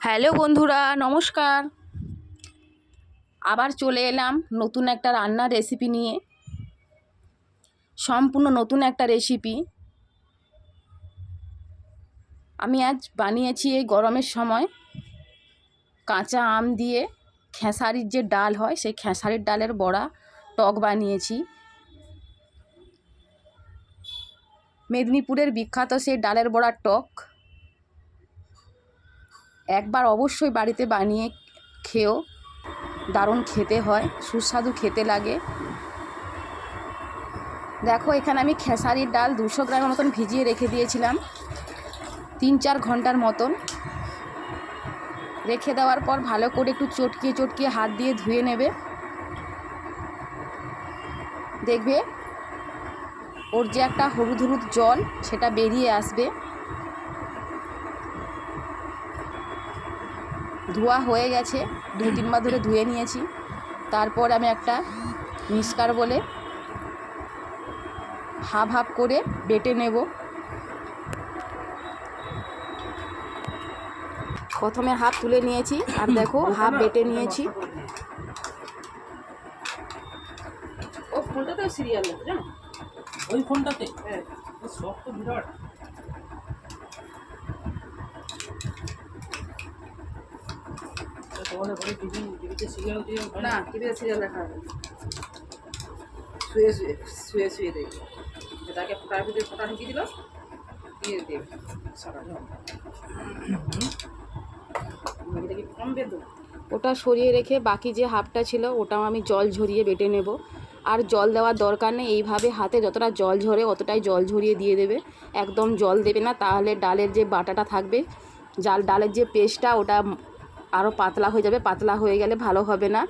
Hello বন্ধুরা, নমস্কার। আবার চলে এলাম নতুন একটা রান্নার রেসিপি নিয়ে। সম্পূর্ণ নতুন একটা রেসিপি আমি আজ বানিয়েছি। এই গরমের সময় কাঁচা আম দিয়ে খেসারির যে ডাল হয় সেই খেসারির ডালের বড়া টক বানিয়েছি। মেদিনীপুরের বিখ্যাত সেই ডালের বড়ার টক একবার অবশ্যই বাড়িতে বানিয়ে খেও, দারুণ খেতে হয়, সুস্বাদু খেতে লাগে। দেখো, এখানে আমি খেসারির ডাল 200 গ্রামের মতন ভিজিয়ে রেখে দিয়েছিলাম 3-4 ঘন্টার মতন। রেখে দেওয়ার পর ভালো করে একটু চটকিয়ে চটকিয়ে হাত দিয়ে ধুয়ে নেবে। দেখবে ওর যে একটা হলুদ হলুদ জল সেটা বেরিয়ে আসবে। ধোয়া হয়ে গেছে, 2-3 বার ধরে ধুয়ে নিয়েছি। তারপর আমি একটা মিক্সার বলে হাফ হাফ করে বেটে নেব। প্রথমে হাফ তুলে নিয়েছি আর দেখো হাফ বেটে নিয়েছি। ও ফোনটাতে সিরিয়াল আছে জানো, ওই ফোনটাতে হ্যাঁ সব তো বিরাট। তোমাদের ঘরে টিভিতে সিরিয়াল দিয়ে না, টিভিতে সিরিয়াল দেখা হয় শুয়ে শুয়ে শুয়ে শুয়ে দেখি। তাকে ফোটার ভিতরে ফোটা ঢুকিয়ে দিল, দিয়ে দেব সকালে দেখি কম বেদ। ওটা সরিয়ে রেখে বাকি যে হাফটা ছিল ওটাও আমি জল ঝরিয়ে বেটে নেব। আর জল দেওয়ার দরকার নেই, এইভাবে হাতে যতটা জল ঝরে অতটাই জল ঝরিয়ে দিয়ে দেবে। একদম জল দেবে না, তাহলে ডালের যে বাটাটা থাকবে, ডালের যে পেস্টটা ওটা আরও পাতলা হয়ে যাবে। পাতলা হয়ে গেলে ভালো হবে না,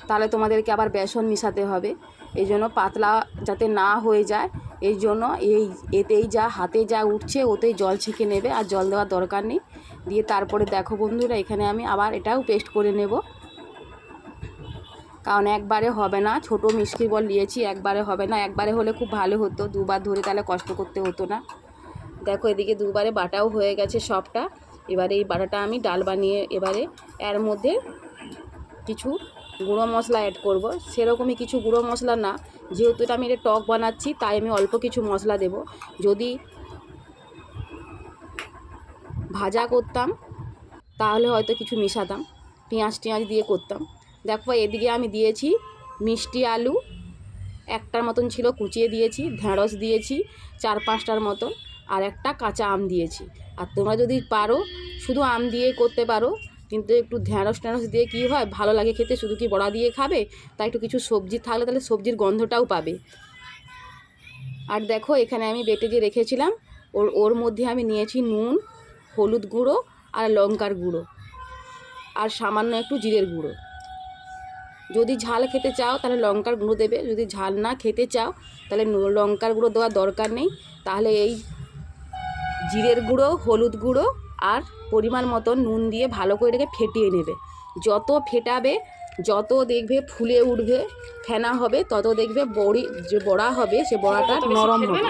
তাহলে তোমাদেরকে আবার বেসন মিশাতে হবে। এই জন্য পাতলা যাতে না হয়ে যায়, এই জন্য এতেই যা হাতে যা উঠছে ওতেই জল ছেঁকে নেবে, আর জল দেওয়ার দরকার নেই। দিয়ে তারপরে দেখো বন্ধুরা, এখানে আমি আবার এটাও পেস্ট করে নেব, কারণ একবারে হবে না। ছোটো মিষ্টির বল নিয়েছি, একবারে হবে না। একবারে হলে খুব ভালো হতো, দুবার ধরে তাহলে কষ্ট করতে হতো না। দেখো এদিকে দুবারে বাটাও হয়ে গেছে সবটা। এবারে এই বাটাটা আমি ডাল বানিয়ে এবারে এর মধ্যে কিছু গুঁড়ো মশলা অ্যাড করব। সেরকমই কিছু গুঁড়ো মশলা না, যেহেতু এটা আমি এটা টক বানাচ্ছি তাই আমি অল্প কিছু মশলা দেব। যদি ভাজা করতাম তাহলে হয়তো কিছু মেশাতাম, পেঁয়াজ টেঁয়াজ দিয়ে করতাম। দেখো এদিকে আমি দিয়েছি মিষ্টি আলু একটার মতন ছিল, কুচিয়ে দিয়েছি। ঢেঁড়স দিয়েছি 4-5টার মতন, আর একটা কাঁচা আম দিয়েছি। আর তোমরা যদি পারো শুধু আম দিয়ে করতে পারো, কিন্তু একটু ঢেঁড়স দিয়ে কী হয়, ভালো লাগে খেতে। শুধু কি বড়া দিয়ে খাবে, তাই একটু কিছু সবজি থাকলে তাহলে সবজির গন্ধটাও পাবে। আর দেখো এখানে আমি বেটে যে রেখেছিলাম ওর মধ্যে আমি নিয়েছি নুন, হলুদ গুঁড়ো আর লঙ্কার গুঁড়ো, আর সামান্য একটু জিরের গুঁড়ো। যদি ঝাল খেতে চাও তাহলে লঙ্কার গুঁড়ো দেবে, যদি ঝাল না খেতে চাও তাহলে লঙ্কার গুঁড়ো দেওয়ার দরকার নেই। তাহলে এই জিরের গুঁড়ো, হলুদ গুঁড়ো আর পরিমাণ মতো নুন দিয়ে ভালো করে এটাকে ফেটিয়ে নেবে। যত ফেটাবে, যত দেখবে ফুলে উঠবে, ফেনা হবে, তত দেখবে যে বড়া হবে সে বড়াটা নরম হবে,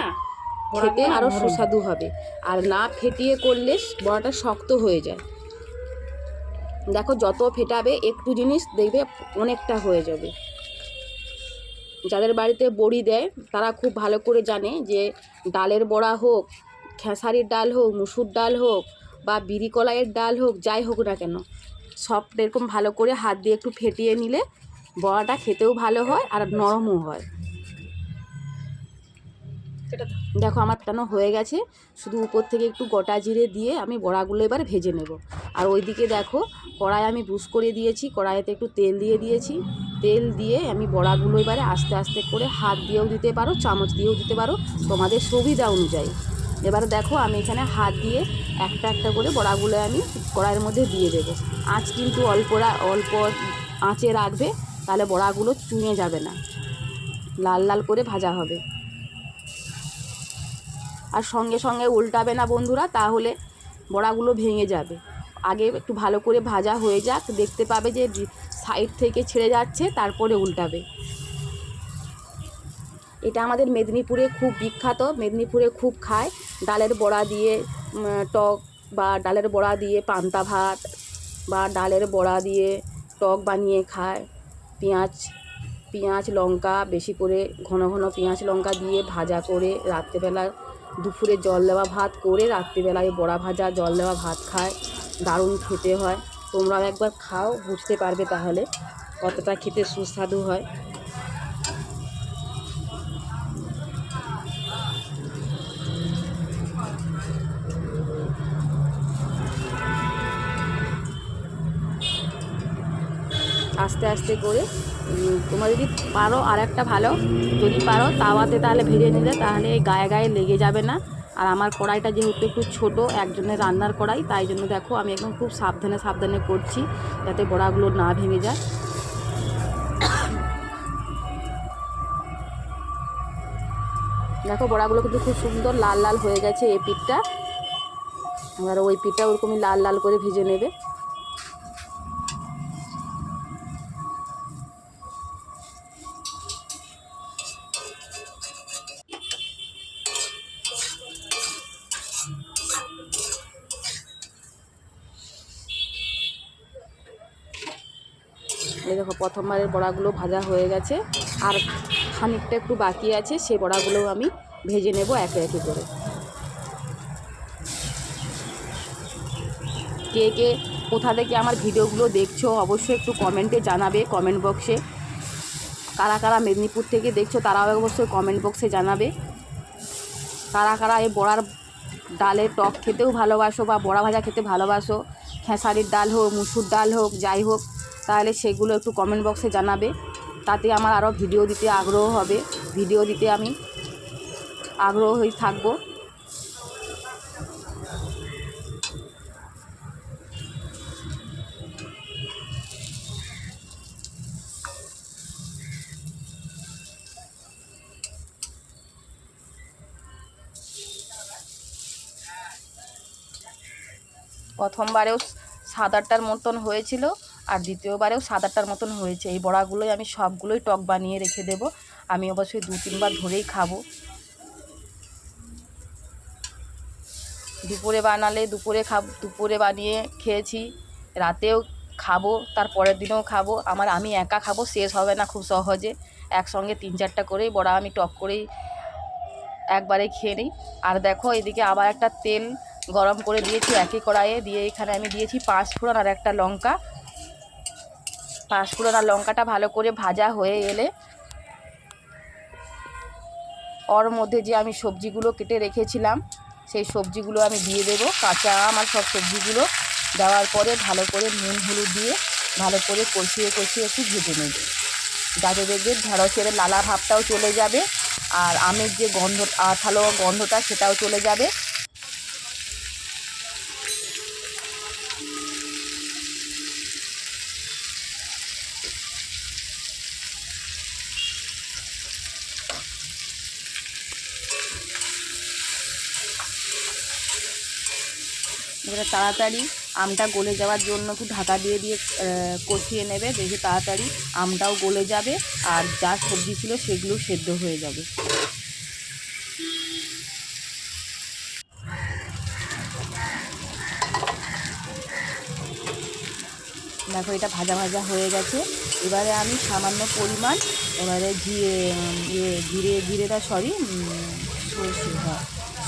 খেতে আরও সুস্বাদু হবে। আর না ফেটিয়ে করলে বড়াটা শক্ত হয়ে যায়। দেখো যত ফেটাবে একটু জিনিস দেখবে অনেকটা হয়ে যাবে। যাদের বাড়িতে বড়ি দেয় তারা খুব ভালো করে জানে যে ডালের বড়া হোক, খেসারির ডাল হোক, মুসুর ডাল হোক বা বিরি কলাইয়ের ডাল হোক, যাই হোক না কেন, সব এরকম ভালো করে হাত দিয়ে একটু ফেটিয়ে নিলে বড়াটা খেতেও ভালো হয় আর নরমও হয়। দেখো আমার টানো হয়ে গেছে, শুধু উপর থেকে একটু গোটা জিরে দিয়ে আমি বড়াগুলো এবার ভেজে নেব। আর ওইদিকে দেখো কড়াই আমি বুস করে দিয়েছি, কড়াইতে একটু তেল দিয়ে দিয়েছি। তেল দিয়ে আমি বড়াগুলো এবারে আস্তে আস্তে করে হাত দিয়েও দিতে পারো, চামচ দিয়েও দিতে পারো, তোমাদের সুবিধা অনুযায়ী। এবার দেখো আমি এখানে হাত দিয়ে একটা একটা করে বড়াগুলো আমি কড়াইয়ের মধ্যে দিয়ে দেবো। আঁচ কিন্তু অল্প আঁচে রাখবে, তাহলে বড়াগুলো চুঁয়ে যাবে না, লাল লাল করে ভাজা হবে। আর সঙ্গে সঙ্গে উল্টাবে না বন্ধুরা, তাহলে বড়াগুলো ভেঙে যাবে। আগে একটু ভালো করে ভাজা হয়ে যাক, দেখতে পাবে যে সাইড থেকে ছেড়ে যাচ্ছে, তারপরে উল্টাবে। এটা আমাদের মেদিনীপুরে খুব বিখ্যাত, মেদিনীপুরে খুব খায়। ডালের বড়া দিয়ে টক, বা ডালের বড়া দিয়ে পান্তা ভাত, বা ডালের বড়া দিয়ে টক বানিয়ে খায়। পেঁয়াজ লঙ্কা বেশি করে ঘন ঘন পেঁয়াজ লঙ্কা দিয়ে ভাজা করে রাত্রেবেলা, দুপুরে জল দেওয়া ভাত করে রাত্রিবেলায় বড়া ভাজা জল দেওয়া ভাত খায়। দারুণ খেতে হয়। তোমরাও একবার খাও, বুঝতে পারবে তাহলে কতটা খেতে সুস্বাদু হয়। আস্তে আস্তে করে তোমরা যদি পারো, আর একটা ভালো, যদি পারো তাওয়াতে তাহলে ভেজে নিলে তাহলে গায়ে গায়ে লেগে যাবে না। আর আমার কড়াইটা যেহেতু একটু ছোট, একজনের রান্নার কড়াই, তাই জন্য দেখো আমি একদম খুব সাবধানে সাবধানে করছি যাতে বড়াগুলো না ভেঙে যায়। দেখো বড়াগুলো কিন্তু খুব সুন্দর লাল লাল হয়ে গেছে এই পিঠটা। এবার ওই পিঠটা ওরকমই লাল লাল করে ভেজে নেবে। এই দেখো প্রথমবারের বড়াগুলো ভাজা হয়ে গেছে, আর খানিকটা একটু বাকি আছে, সেই বড়াগুলোও আমি ভেজে নেব একে একে করে। কে কে কোথা থেকে আমার ভিডিওগুলো দেখছো অবশ্যই একটু কমেন্টে জানাবে, কমেন্ট বক্সে। কারা কারা মেদিনীপুর থেকে দেখছো তারাও অবশ্যই কমেন্ট বক্সে জানাবে। কারা কারা এই বড়ার ডালের টক খেতেও ভালোবাসো বা বড়া ভাজা খেতে ভালোবাসো, খেসারির ডাল হোক, মুসুর ডাল হোক, যাই হোক, তাহলে সেগুলো একটু কমেন্ট বক্সে জানাবে। তাতে আমার আরও ভিডিও দিতে আগ্রহ হবে, ভিডিও দিতে আমি আগ্রহী থাকবো। প্রথমবারেও 7-8টার মতন হয়েছিল, আর দ্বিতীয়বারেও 7-8টার মতন হয়েছে। এই বড়াগুলোই আমি সবগুলোই টক বানিয়ে রেখে দেব। আমি অবশ্যই 2-3বার ধরেই খাবো। দুপুরে বানালে দুপুরে বানিয়ে খেয়েছি, রাতেও খাবো, তার পরের দিনেও খাবো। আমি একা খাবো, শেষ হবে না খুব সহজে। একসঙ্গে 3-4টা করেই বড়া আমি টক করেই একবারে খেয়ে নিই। আর দেখো এদিকে আবার একটা তেল গরম করে দিয়েছি একই কড়াইয়ে, দিয়ে এখানে আমি দিয়েছি 5 ফোড়ন আর একটা লঙ্কা। 5 ফোড়ন আর লঙ্কাটা ভালো করে ভাজা হয়ে এলে ওর মধ্যে যে আমি সবজিগুলো কেটে রেখেছিলাম সেই সবজিগুলো আমি দিয়ে দেবো। কাঁচা আম আর সব সবজিগুলো দেওয়ার পরে ভালো করে নুন হলুদ দিয়ে ভালো করে কষিয়ে একটু ভেজে নেব, যাতে দেখবে ঢেঁড়সের লালা ভাবটাও চলে যাবে, আর আমের যে আঠালো গন্ধটা সেটাও চলে যাবে। এবারে তাড়াতাড়ি আমটা গলে যাওয়ার জন্য একটু ঢাকা দিয়ে কষিয়ে নেবে, দেখে তাড়াতাড়ি আমটাও গলে যাবে আর যা সবজি ছিল সেগুলো সেদ্ধ হয়ে যাবে। দেখো এটা ভাজা ভাজা হয়ে গেছে। এবারে আমি সামান্য পরিমাণ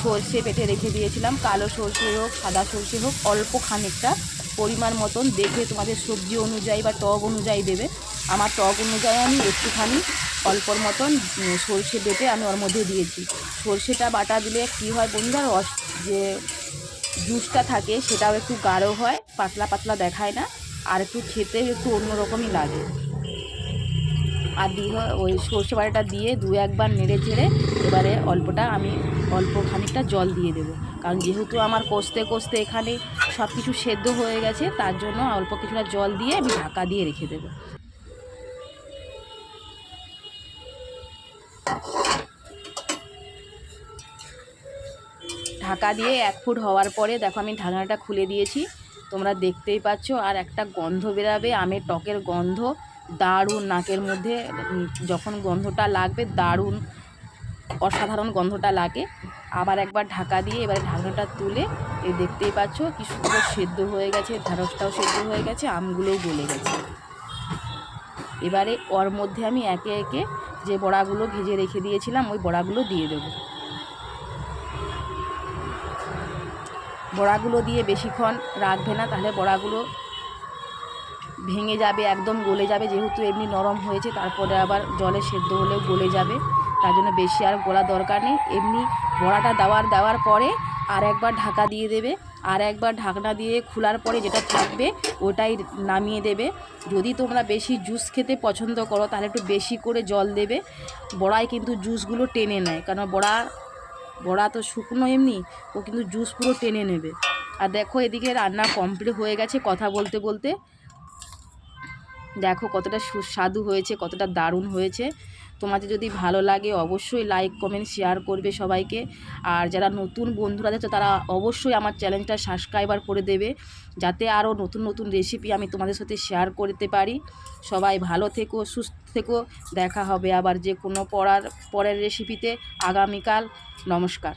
সর্ষে বেটে রেখে দিয়েছিলাম, কালো সর্ষে হোক সাদা সর্ষে হোক, অল্প খানিকটা পরিমাণ মতন দেখে তোমাদের সবজি অনুযায়ী বা টক অনুযায়ী দেবে। আমার টক অনুযায়ী আমি একটুখানি অল্পর মতন সর্ষে বেটে আমি ওর মধ্যে দিয়েছি। সর্ষেটা বাটা দিলে কী হয় বন্ধুরা, যে জুসটা থাকে সেটাও একটু গাঢ় হয়, পাতলা পাতলা দেখায় না, আর একটু খেতে একটু অন্যরকমই লাগে। আর ওই সর্ষে বাটাটা দিয়ে 2-1বার নেড়ে চেড়ে এবারে অল্প খানিকটা জল দিয়ে দেবো, কারণ যেহেতু আমার কষতে কষতে এখানে সব কিছু সেদ্ধ হয়ে গেছে, তার জন্য অল্প কিছুটা জল দিয়ে আমি ঢাকা দিয়ে রেখে দেবো। ঢাকা দিয়ে 1 ফুট হওয়ার পরে দেখো আমি ঢাকনাটা খুলে দিয়েছি, তোমরা দেখতেই পাচ্ছ। আর একটা গন্ধ বেরাবে, আমের টকের গন্ধ দারুণ, নাকের মধ্যে যখন গন্ধটা লাগবে দারুণ অসাধারণ গন্ধটা লাগে। আবার একবার ঢাকা দিয়ে এবারে ঢাকনাটা তুলে এই দেখতেই পাচ্ছ কি সুন্দর সেদ্ধ হয়ে গেছে, ঢ্যাঁড়সটাও সেদ্ধ হয়ে গেছে, আমগুলোও গলে গেছে। এবারে ওর মধ্যে আমি একে একে যে বড়াগুলো ভেজে রেখে দিয়েছিলাম ওই বড়াগুলো দিয়ে দেবো। বড়াগুলো দিয়ে বেশিক্ষণ রাখবে না, তাহলে বড়াগুলো ভেঙে যাবে, একদম গলে যাবে। যেহেতু এমনি নরম হয়েছে, তারপরে আবার জলে সেদ্ধ হলেও গলে যাবে, তার জন্য বেশি আর গোলা দরকার নেই। এমনি বড়াটা দেওয়ার পরে আর একবার ঢাকা দিয়ে দেবে, আর একবার ঢাকনা দিয়ে খোলার পরে যেটা থাকবে ওটাই নামিয়ে দেবে। যদি তোমরা বেশি জুস খেতে পছন্দ করো তাহলে একটু বেশি করে জল দেবে। বড়ায় কিন্তু জুসগুলো টেনে নেয়, কারণ বড়া তো শুকনো এমনি, ও কিন্তু জুস পুরো টেনে নেবে। আর দেখো এদিকে রান্না কমপ্লিট হয়ে গেছে। কথা বলতে বলতে দেখো কতটা সুস্বাদু হয়েছে, কতটা দারুণ হয়েছে। তোমাদের যদি ভালো লাগে অবশ্যই লাইক কমেন্ট শেয়ার করবে সবাইকে। আর যারা নতুন বন্ধুরা আছে তারা অবশ্যই আমার চ্যানেলটা সাবস্ক্রাইবার করে দেবে, যাতে আরও নতুন নতুন রেসিপি আমি তোমাদের সাথে শেয়ার করতে পারি। সবাই ভালো থেকো, সুস্থ থেকো। দেখা হবে আবার যে কোনো পরের রেসিপিতে আগামীকাল। নমস্কার।